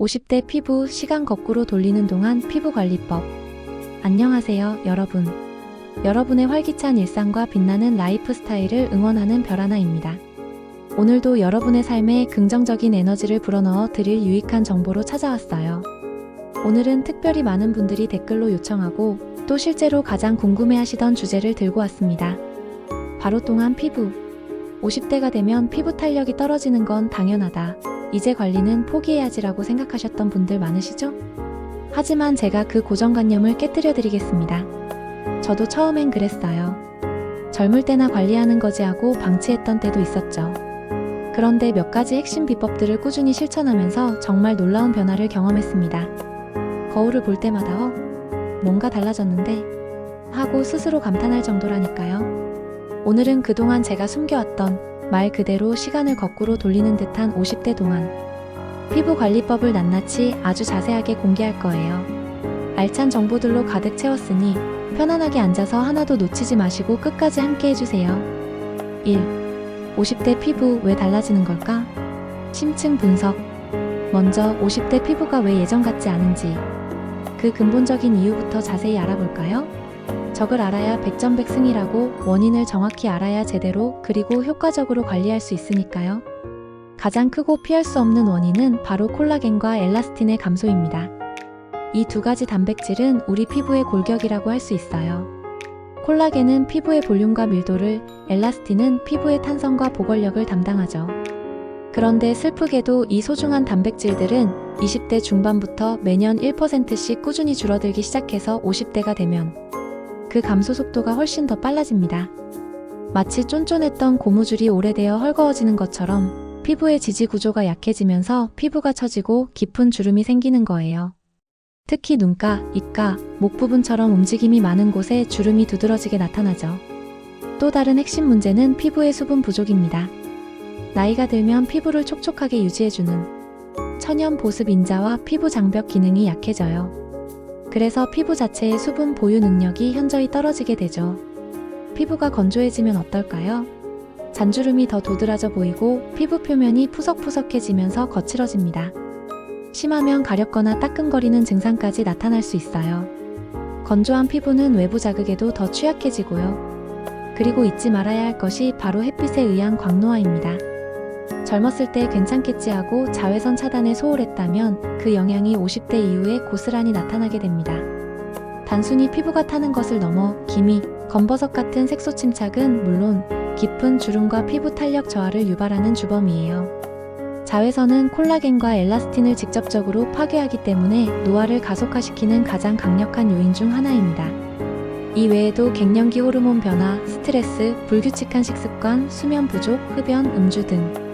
50대 피부 시간 거꾸로 돌리는 동안 피부관리법. 안녕하세요, 여러분. 여러분의 활기찬 일상과 빛나는 라이프 스타일을 응원하는 별하나입니다. 오늘도 여러분의 삶에 긍정적인 에너지를 불어넣어 드릴 유익한 정보로 찾아왔어요. 오늘은 특별히 많은 분들이 댓글로 요청하고 또 실제로 가장 궁금해하시던 주제를 들고 왔습니다. 바로 동안 피부. 50대가 되면 피부 탄력이 떨어지는 건 당연하다. 이제 관리는 포기해야지라고 생각하셨던 분들 많으시죠? 하지만 제가 그 고정관념을 깨뜨려 드리겠습니다. 저도 처음엔 그랬어요. 젊을 때나 관리하는 거지 하고 방치했던 때도 있었죠. 그런데 몇 가지 핵심 비법들을 꾸준히 실천하면서 정말 놀라운 변화를 경험했습니다. 거울을 볼 때마다 뭔가 달라졌는데 하고 스스로 감탄할 정도라니까요. 오늘은 그동안 제가 숨겨왔던 말 그대로 시간을 거꾸로 돌리는 듯한 50대 동안 피부 관리법을 낱낱이 아주 자세하게 공개할 거예요. 알찬 정보들로 가득 채웠으니 편안하게 앉아서 하나도 놓치지 마시고 끝까지 함께 해주세요. 1. 50대 피부 왜 달라지는 걸까? 심층 분석. 먼저 50대 피부가 왜 예전 같지 않은지, 그 근본적인 이유부터 자세히 알아볼까요? 적을 알아야 백전백승이라고, 원인을 정확히 알아야 제대로 그리고 효과적으로 관리할 수 있으니까요. 가장 크고 피할 수 없는 원인은 바로 콜라겐과 엘라스틴의 감소입니다. 이 두 가지 단백질은 우리 피부의 골격이라고 할 수 있어요. 콜라겐은 피부의 볼륨과 밀도를, 엘라스틴은 피부의 탄성과 보건력을 담당하죠. 그런데 슬프게도 이 소중한 단백질들은 20대 중반부터 매년 1%씩 꾸준히 줄어들기 시작해서 50대가 되면 그 감소 속도가 훨씬 더 빨라집니다. 마치 쫀쫀했던 고무줄이 오래되어 헐거워지는 것처럼 피부의 지지 구조가 약해지면서 피부가 처지고 깊은 주름이 생기는 거예요. 특히 눈가, 입가, 목 부분처럼 움직임이 많은 곳에 주름이 두드러지게 나타나죠. 또 다른 핵심 문제는 피부의 수분 부족입니다. 나이가 들면 피부를 촉촉하게 유지해주는 천연 보습 인자와 피부 장벽 기능이 약해져요. 그래서 피부 자체의 수분 보유 능력이 현저히 떨어지게 되죠. 피부가 건조해지면 어떨까요? 잔주름이 더 도드라져 보이고 피부 표면이 푸석푸석해지면서 거칠어집니다. 심하면 가렵거나 따끔거리는 증상까지 나타날 수 있어요. 건조한 피부는 외부 자극에도 더 취약해지고요. 그리고 잊지 말아야 할 것이 바로 햇빛에 의한 광노화입니다. 젊었을 때 괜찮겠지 하고 자외선 차단에 소홀했다면 그 영향이 50대 이후에 고스란히 나타나게 됩니다. 단순히 피부가 타는 것을 넘어 기미, 검버섯 같은 색소 침착은 물론 깊은 주름과 피부 탄력 저하를 유발하는 주범이에요. 자외선은 콜라겐과 엘라스틴을 직접적으로 파괴하기 때문에 노화를 가속화시키는 가장 강력한 요인 중 하나입니다. 이 외에도 갱년기 호르몬 변화, 스트레스, 불규칙한 식습관, 수면 부족, 흡연, 음주 등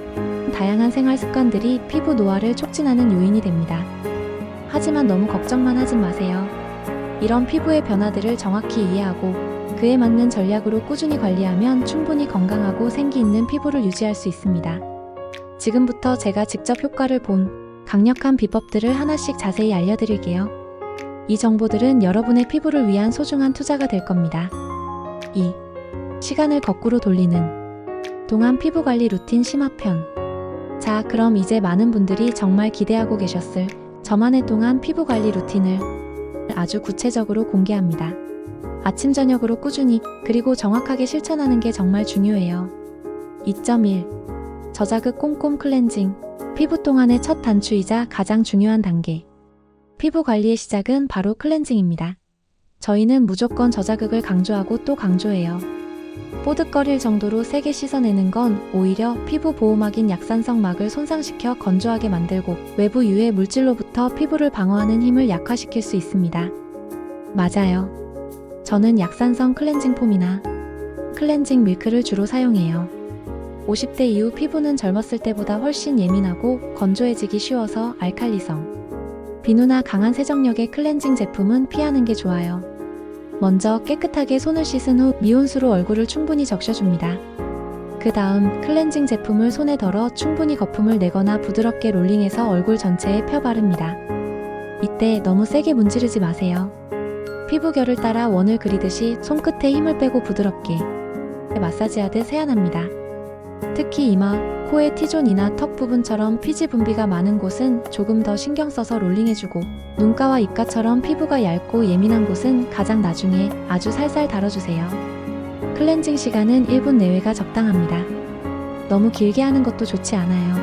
다양한 생활 습관들이 피부 노화를 촉진하는 요인이 됩니다. 하지만 너무 걱정만 하지 마세요. 이런 피부의 변화들을 정확히 이해하고 그에 맞는 전략으로 꾸준히 관리하면 충분히 건강하고 생기 있는 피부를 유지할 수 있습니다. 지금부터 제가 직접 효과를 본 강력한 비법들을 하나씩 자세히 알려드릴게요. 이 정보들은 여러분의 피부를 위한 소중한 투자가 될 겁니다. 2. 시간을 거꾸로 돌리는 동안 피부관리 루틴 심화편. 자, 그럼 이제 많은 분들이 정말 기대하고 계셨을 저만의 동안 피부관리 루틴을 아주 구체적으로 공개합니다. 아침 저녁으로 꾸준히 그리고 정확하게 실천하는 게 정말 중요해요. 2.1. 저자극 꼼꼼 클렌징. 피부 동안의 첫 단추이자 가장 중요한 단계. 피부 관리의 시작은 바로 클렌징입니다. 저희는 무조건 저자극을 강조하고 또 강조해요. 뽀득거릴 정도로 세게 씻어내는 건 오히려 피부 보호막인 약산성 막을 손상시켜 건조하게 만들고 외부 유해 물질로부터 피부를 방어하는 힘을 약화시킬 수 있습니다. 맞아요. 저는 약산성 클렌징 폼이나 클렌징 밀크를 주로 사용해요. 50대 이후 피부는 젊었을 때보다 훨씬 예민하고 건조해지기 쉬워서 알칼리성, 비누나 강한 세정력의 클렌징 제품은 피하는 게 좋아요. 먼저 깨끗하게 손을 씻은 후 미온수로 얼굴을 충분히 적셔줍니다. 그 다음 클렌징 제품을 손에 덜어 충분히 거품을 내거나 부드럽게 롤링해서 얼굴 전체에 펴 바릅니다. 이때 너무 세게 문지르지 마세요. 피부결을 따라 원을 그리듯이 손끝에 힘을 빼고 부드럽게 마사지하듯 세안합니다. 특히 이마, 코의 T존이나 턱 부분처럼 피지 분비가 많은 곳은 조금 더 신경 써서 롤링해주고, 눈가와 입가처럼 피부가 얇고 예민한 곳은 가장 나중에 아주 살살 다뤄주세요. 클렌징 시간은 1분 내외가 적당합니다. 너무 길게 하는 것도 좋지 않아요.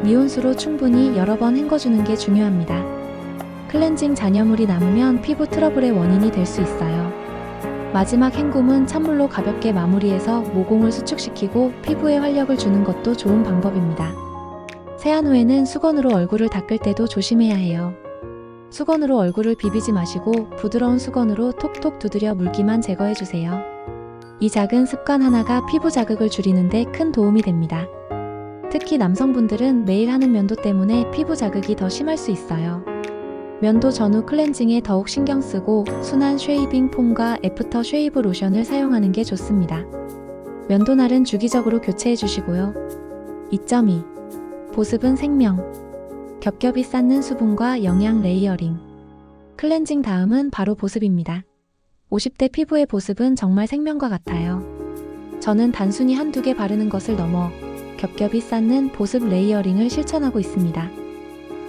미온수로 충분히 여러 번 헹궈주는 게 중요합니다. 클렌징 잔여물이 남으면 피부 트러블의 원인이 될 수 있어요. 마지막 헹굼은 찬물로 가볍게 마무리해서 모공을 수축시키고 피부에 활력을 주는 것도 좋은 방법입니다. 세안 후에는 수건으로 얼굴을 닦을 때도 조심해야 해요. 수건으로 얼굴을 비비지 마시고 부드러운 수건으로 톡톡 두드려 물기만 제거해주세요. 이 작은 습관 하나가 피부 자극을 줄이는데 큰 도움이 됩니다. 특히 남성분들은 매일 하는 면도 때문에 피부 자극이 더 심할 수 있어요. 면도 전후 클렌징에 더욱 신경 쓰고 순한 쉐이빙 폼과 애프터 쉐이브 로션을 사용하는 게 좋습니다. 면도날은 주기적으로 교체해 주시고요. 2.2. 보습은 생명. 겹겹이 쌓는 수분과 영양 레이어링. 클렌징 다음은 바로 보습입니다. 50대 피부의 보습은 정말 생명과 같아요. 저는 단순히 한두 개 바르는 것을 넘어 겹겹이 쌓는 보습 레이어링을 실천하고 있습니다.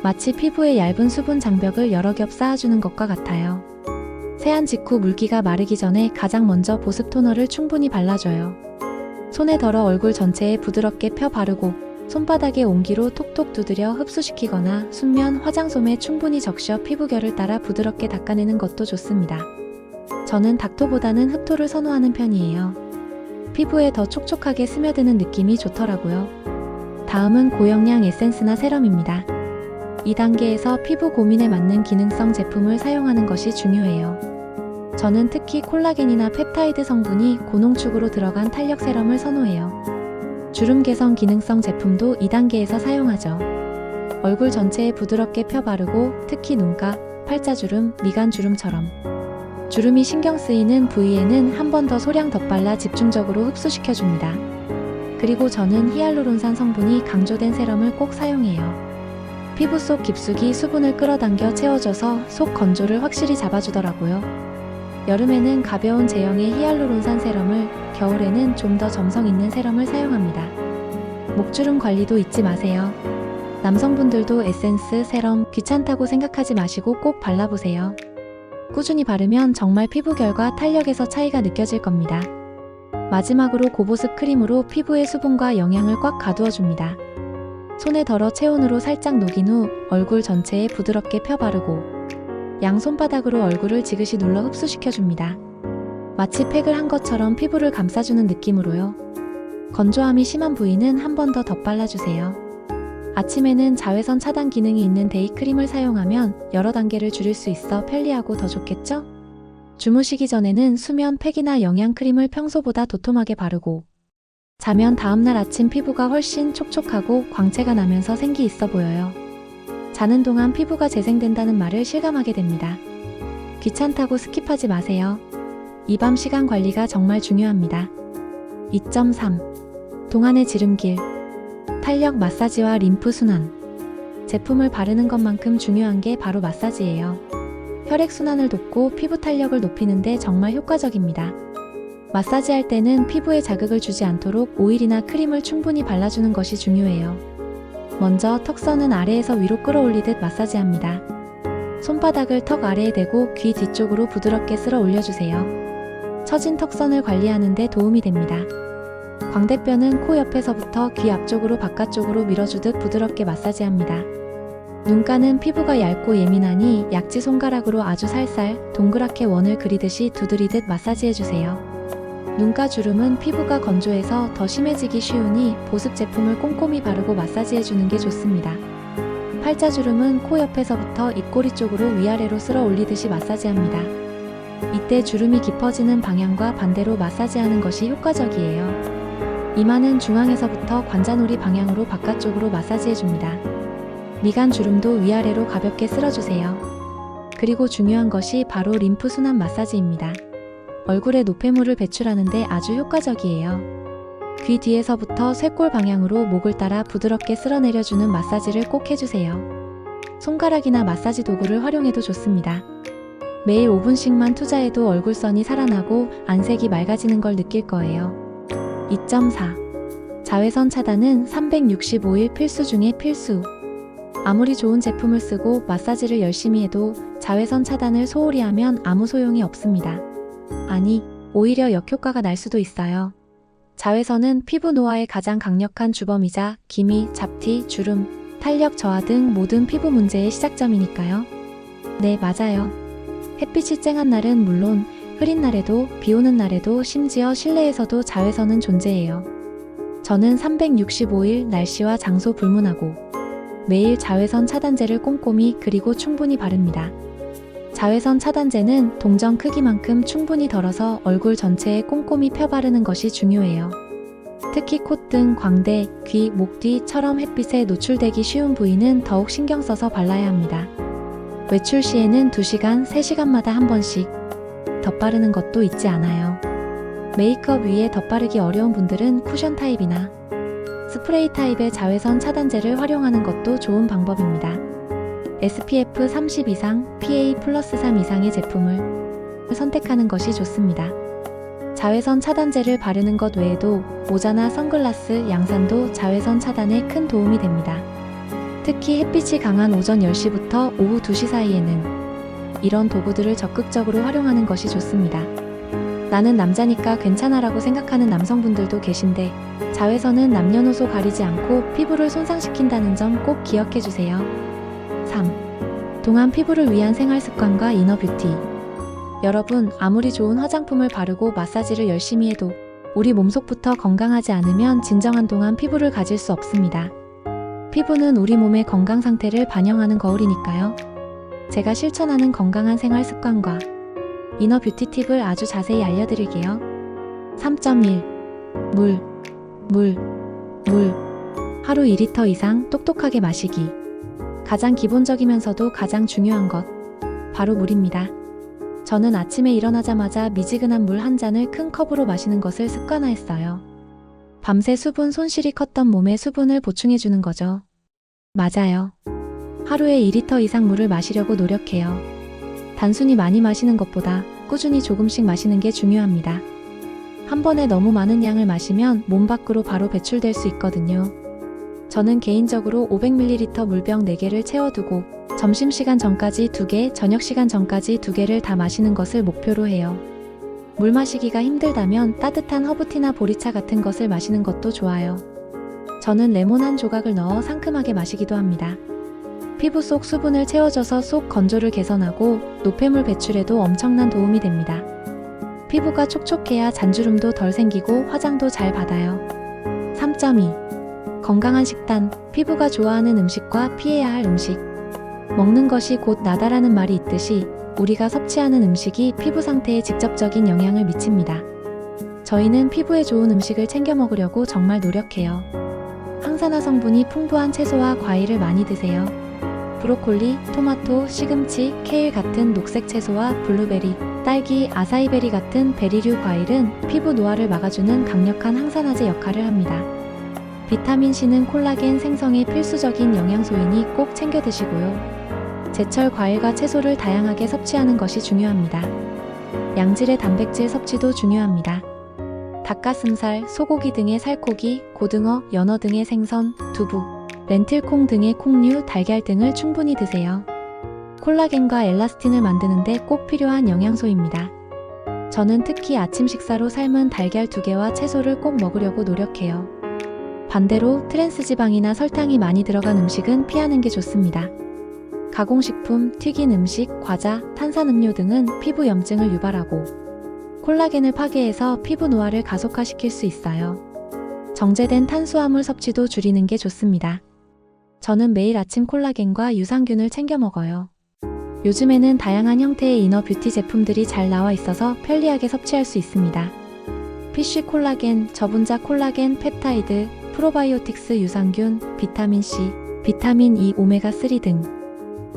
마치 피부에 얇은 수분 장벽을 여러 겹 쌓아주는 것과 같아요. 세안 직후 물기가 마르기 전에 가장 먼저 보습 토너를 충분히 발라줘요. 손에 덜어 얼굴 전체에 부드럽게 펴 바르고 손바닥에 온기로 톡톡 두드려 흡수시키거나 순면 화장솜에 충분히 적셔 피부결을 따라 부드럽게 닦아내는 것도 좋습니다. 저는 닥토보다는 흡토를 선호하는 편이에요. 피부에 더 촉촉하게 스며드는 느낌이 좋더라고요. 다음은 고영양 에센스나 세럼입니다. 2단계에서 피부 고민에 맞는 기능성 제품을 사용하는 것이 중요해요. 저는 특히 콜라겐이나 펩타이드 성분이 고농축으로 들어간 탄력 세럼을 선호해요. 주름 개선 기능성 제품도 2단계에서 사용하죠. 얼굴 전체에 부드럽게 펴 바르고 특히 눈가, 팔자주름, 미간주름처럼 주름이 신경 쓰이는 부위에는 한 번 더 소량 덧발라 집중적으로 흡수시켜줍니다. 그리고 저는 히알루론산 성분이 강조된 세럼을 꼭 사용해요. 피부 속 깊숙이 수분을 끌어당겨 채워줘서 속 건조를 확실히 잡아주더라고요. 여름에는 가벼운 제형의 히알루론산 세럼을, 겨울에는 좀 더 점성 있는 세럼을 사용합니다. 목주름 관리도 잊지 마세요. 남성분들도 에센스, 세럼 귀찮다고 생각하지 마시고 꼭 발라보세요. 꾸준히 바르면 정말 피부결과 탄력에서 차이가 느껴질 겁니다. 마지막으로 고보습 크림으로 피부의 수분과 영양을 꽉 가두어줍니다. 손에 덜어 체온으로 살짝 녹인 후 얼굴 전체에 부드럽게 펴 바르고 양손바닥으로 얼굴을 지그시 눌러 흡수시켜줍니다. 마치 팩을 한 것처럼 피부를 감싸주는 느낌으로요. 건조함이 심한 부위는 한 번 더 덧발라주세요. 아침에는 자외선 차단 기능이 있는 데이크림을 사용하면 여러 단계를 줄일 수 있어 편리하고 더 좋겠죠? 주무시기 전에는 수면 팩이나 영양크림을 평소보다 도톰하게 바르고 자면 다음날 아침 피부가 훨씬 촉촉하고 광채가 나면서 생기 있어 보여요. 자는 동안 피부가 재생된다는 말을 실감하게 됩니다. 귀찮다고 스킵하지 마세요. 이 밤 시간 관리가 정말 중요합니다. 2.3. 동안의 지름길. 탄력 마사지와 림프 순환. 제품을 바르는 것만큼 중요한 게 바로 마사지예요. 혈액순환을 돕고 피부 탄력을 높이는데 정말 효과적입니다. 마사지할 때는 피부에 자극을 주지 않도록 오일이나 크림을 충분히 발라주는 것이 중요해요. 먼저 턱선은 아래에서 위로 끌어올리듯 마사지합니다. 손바닥을 턱 아래에 대고 귀 뒤쪽으로 부드럽게 쓸어 올려주세요. 처진 턱선을 관리하는 데 도움이 됩니다. 광대뼈는 코 옆에서부터 귀 앞쪽으로 바깥쪽으로 밀어주듯 부드럽게 마사지합니다. 눈가는 피부가 얇고 예민하니 약지 손가락으로 아주 살살 동그랗게 원을 그리듯이 두드리듯 마사지해주세요. 눈가 주름은 피부가 건조해서 더 심해지기 쉬우니 보습 제품을 꼼꼼히 바르고 마사지해주는 게 좋습니다. 팔자주름은 코 옆에서부터 입꼬리 쪽으로 위아래로 쓸어 올리듯이 마사지합니다. 이때 주름이 깊어지는 방향과 반대로 마사지하는 것이 효과적이에요. 이마는 중앙에서부터 관자놀이 방향으로 바깥쪽으로 마사지해줍니다. 미간 주름도 위아래로 가볍게 쓸어주세요. 그리고 중요한 것이 바로 림프 순환 마사지입니다. 얼굴에 노폐물을 배출하는데 아주 효과적이에요. 귀 뒤에서부터 쇄골 방향으로 목을 따라 부드럽게 쓸어내려주는 마사지를 꼭 해주세요. 손가락이나 마사지 도구를 활용해도 좋습니다. 매일 5분씩만 투자해도 얼굴선이 살아나고 안색이 맑아지는 걸 느낄 거예요. 2.4. 자외선 차단은 365일 필수 중에 필수. 아무리 좋은 제품을 쓰고 마사지를 열심히 해도 자외선 차단을 소홀히 하면 아무 소용이 없습니다. 아니, 오히려 역효과가 날 수도 있어요. 자외선은 피부 노화의 가장 강력한 주범이자 기미, 잡티, 주름, 탄력 저하 등 모든 피부 문제의 시작점이니까요. 네, 맞아요. 햇빛이 쨍한 날은 물론 흐린 날에도, 비 오는 날에도, 심지어 실내에서도 자외선은 존재해요. 저는 365일 날씨와 장소 불문하고 매일 자외선 차단제를 꼼꼼히 그리고 충분히 바릅니다. 자외선 차단제는 동전 크기만큼 충분히 덜어서 얼굴 전체에 꼼꼼히 펴바르는 것이 중요해요. 특히 콧등, 광대, 귀, 목 뒤처럼 햇빛에 노출되기 쉬운 부위는 더욱 신경 써서 발라야 합니다. 외출 시에는 2시간, 3시간마다 한 번씩 덧바르는 것도 잊지 않아요. 메이크업 위에 덧바르기 어려운 분들은 쿠션 타입이나 스프레이 타입의 자외선 차단제를 활용하는 것도 좋은 방법입니다. SPF 30 이상, PA+3 이상의 제품을 선택하는 것이 좋습니다. 자외선 차단제를 바르는 것 외에도 모자나 선글라스, 양산도 자외선 차단에 큰 도움이 됩니다. 특히 햇빛이 강한 오전 10시부터 오후 2시 사이에는 이런 도구들을 적극적으로 활용하는 것이 좋습니다. 나는 남자니까 괜찮아라고 생각하는 남성분들도 계신데 자외선은 남녀노소 가리지 않고 피부를 손상시킨다는 점 꼭 기억해주세요. 3. 동안 피부를 위한 생활습관과 이너뷰티. 여러분, 아무리 좋은 화장품을 바르고 마사지를 열심히 해도 우리 몸속부터 건강하지 않으면 진정한 동안 피부를 가질 수 없습니다. 피부는 우리 몸의 건강 상태를 반영하는 거울이니까요. 제가 실천하는 건강한 생활 습관과 이너 뷰티 팁을 아주 자세히 알려드릴게요. 3.1. 물. 하루 2리터 이상 똑똑하게 마시기. 가장 기본적이면서도 가장 중요한 것, 바로 물입니다. 저는 아침에 일어나자마자 미지근한 물 한 잔을 큰 컵으로 마시는 것을 습관화했어요. 밤새 수분 손실이 컸던 몸에 수분을 보충해주는 거죠. 맞아요. 하루에 2리터 이상 물을 마시려고 노력해요. 단순히 많이 마시는 것보다 꾸준히 조금씩 마시는 게 중요합니다. 한 번에 너무 많은 양을 마시면 몸 밖으로 바로 배출될 수 있거든요. 저는 개인적으로 500ml 물병 4개를 채워두고 점심시간 전까지 2개, 저녁시간 전까지 2개를 다 마시는 것을 목표로 해요. 물 마시기가 힘들다면 따뜻한 허브티나 보리차 같은 것을 마시는 것도 좋아요. 저는 레몬 한 조각을 넣어 상큼하게 마시기도 합니다. 피부 속 수분을 채워줘서 속 건조를 개선하고 노폐물 배출에도 엄청난 도움이 됩니다. 피부가 촉촉해야 잔주름도 덜 생기고 화장도 잘 받아요. 3.2. 건강한 식단, 피부가 좋아하는 음식과 피해야 할 음식. 먹는 것이 곧 나다라는 말이 있듯이 우리가 섭취하는 음식이 피부 상태에 직접적인 영향을 미칩니다. 저희는 피부에 좋은 음식을 챙겨 먹으려고 정말 노력해요. 항산화 성분이 풍부한 채소와 과일을 많이 드세요. 브로콜리, 토마토, 시금치, 케일 같은 녹색 채소와 블루베리, 딸기, 아사이베리 같은 베리류 과일은 피부 노화를 막아주는 강력한 항산화제 역할을 합니다. 비타민C는 콜라겐 생성에 필수적인 영양소이니 꼭 챙겨 드시고요. 제철 과일과 채소를 다양하게 섭취하는 것이 중요합니다. 양질의 단백질 섭취도 중요합니다. 닭가슴살, 소고기 등의 살코기, 고등어, 연어 등의 생선, 두부, 렌틸콩 등의 콩류, 달걀 등을 충분히 드세요. 콜라겐과 엘라스틴을 만드는데 꼭 필요한 영양소입니다. 저는 특히 아침 식사로 삶은 달걀 2개와 채소를 꼭 먹으려고 노력해요. 반대로 트랜스지방이나 설탕이 많이 들어간 음식은 피하는 게 좋습니다. 가공식품, 튀긴 음식, 과자, 탄산음료 등은 피부 염증을 유발하고 콜라겐을 파괴해서 피부 노화를 가속화시킬 수 있어요. 정제된 탄수화물 섭취도 줄이는 게 좋습니다. 저는 매일 아침 콜라겐과 유산균을 챙겨 먹어요. 요즘에는 다양한 형태의 이너 뷰티 제품들이 잘 나와 있어서 편리하게 섭취할 수 있습니다. 피쉬 콜라겐, 저분자 콜라겐, 펩타이드, 프로바이오틱스 유산균, 비타민C, 비타민 E, 오메가3 등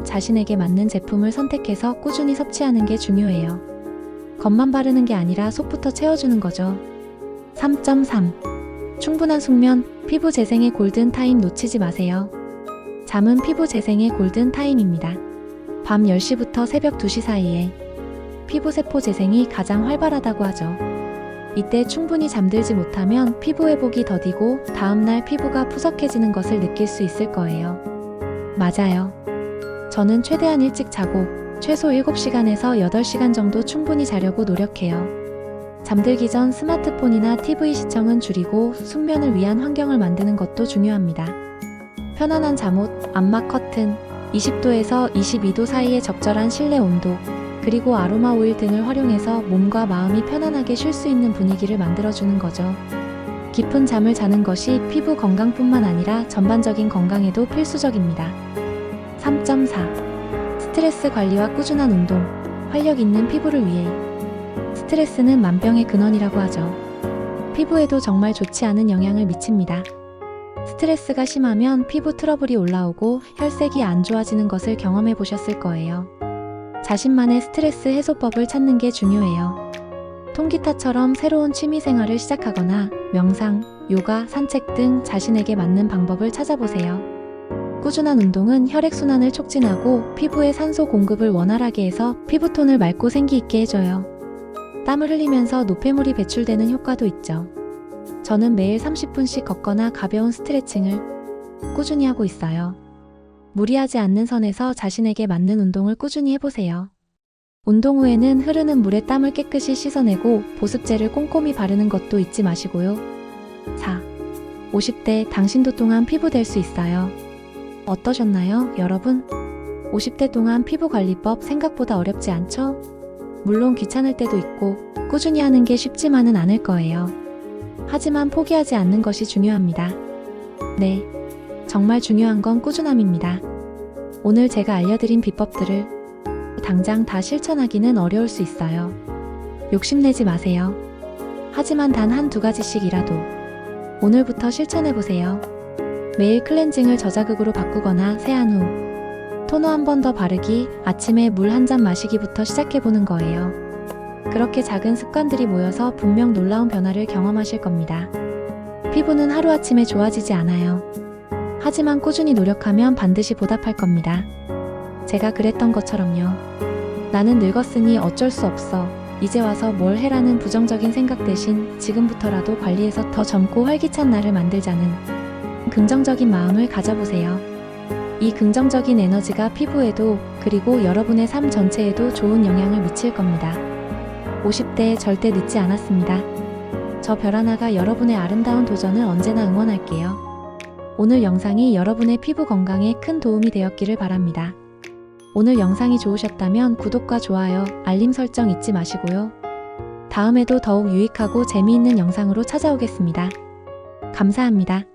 자신에게 맞는 제품을 선택해서 꾸준히 섭취하는 게 중요해요. 겉만 바르는 게 아니라 속부터 채워주는 거죠. 3.3. 충분한 숙면, 피부 재생의 골든타임 놓치지 마세요. 잠은 피부 재생의 골든타임입니다. 밤 10시부터 새벽 2시 사이에 피부 세포 재생이 가장 활발하다고 하죠. 이때 충분히 잠들지 못하면 피부 회복이 더디고 다음날 피부가 푸석해지는 것을 느낄 수 있을 거예요. 맞아요. 저는 최대한 일찍 자고 최소 7시간에서 8시간 정도 충분히 자려고 노력해요. 잠들기 전 스마트폰이나 TV 시청은 줄이고 숙면을 위한 환경을 만드는 것도 중요합니다. 편안한 잠옷, 암막 커튼, 20도에서 22도 사이의 적절한 실내 온도, 그리고 아로마 오일 등을 활용해서 몸과 마음이 편안하게 쉴 수 있는 분위기를 만들어주는 거죠. 깊은 잠을 자는 것이 피부 건강뿐만 아니라 전반적인 건강에도 필수적입니다. 3.4. 스트레스 관리와 꾸준한 운동, 활력 있는 피부를 위해. 스트레스는 만병의 근원이라고 하죠. 피부에도 정말 좋지 않은 영향을 미칩니다. 스트레스가 심하면 피부 트러블이 올라오고 혈색이 안 좋아지는 것을 경험해 보셨을 거예요. 자신만의 스트레스 해소법을 찾는 게 중요해요. 통기타처럼 새로운 취미 생활을 시작하거나 명상, 요가, 산책 등 자신에게 맞는 방법을 찾아보세요. 꾸준한 운동은 혈액순환을 촉진하고 피부의 산소 공급을 원활하게 해서 피부톤을 맑고 생기 있게 해줘요. 땀을 흘리면서 노폐물이 배출되는 효과도 있죠. 저는 매일 30분씩 걷거나 가벼운 스트레칭을 꾸준히 하고 있어요. 무리하지 않는 선에서 자신에게 맞는 운동을 꾸준히 해보세요. 운동 후에는 흐르는 물에 땀을 깨끗이 씻어내고 보습제를 꼼꼼히 바르는 것도 잊지 마시고요. 4. 50대 당신도 동안 피부 될 수 있어요. 어떠셨나요, 여러분? 50대 동안 피부 관리법 생각보다 어렵지 않죠? 물론 귀찮을 때도 있고 꾸준히 하는 게 쉽지만은 않을 거예요. 하지만 포기하지 않는 것이 중요합니다. 네, 정말 중요한 건 꾸준함입니다. 오늘 제가 알려드린 비법들을 당장 다 실천하기는 어려울 수 있어요. 욕심내지 마세요. 하지만 단 한두 가지씩이라도 오늘부터 실천해보세요. 매일 클렌징을 저자극으로 바꾸거나 세안 후 토너 한 번 더 바르기, 아침에 물 한 잔 마시기부터 시작해보는 거예요. 그렇게 작은 습관들이 모여서 분명 놀라운 변화를 경험하실 겁니다. 피부는 하루아침에 좋아지지 않아요. 하지만 꾸준히 노력하면 반드시 보답할 겁니다. 제가 그랬던 것처럼요. 나는 늙었으니 어쩔 수 없어. 이제 와서 뭘 해라는 부정적인 생각 대신 지금부터라도 관리해서 더 젊고 활기찬 나를 만들자는 긍정적인 마음을 가져보세요. 이 긍정적인 에너지가 피부에도 그리고 여러분의 삶 전체에도 좋은 영향을 미칠 겁니다. 50대에 절대 늦지 않았습니다. 저 별하나가 여러분의 아름다운 도전을 언제나 응원할게요. 오늘 영상이 여러분의 피부 건강에 큰 도움이 되었기를 바랍니다. 오늘 영상이 좋으셨다면 구독과 좋아요, 알림 설정 잊지 마시고요. 다음에도 더욱 유익하고 재미있는 영상으로 찾아오겠습니다. 감사합니다.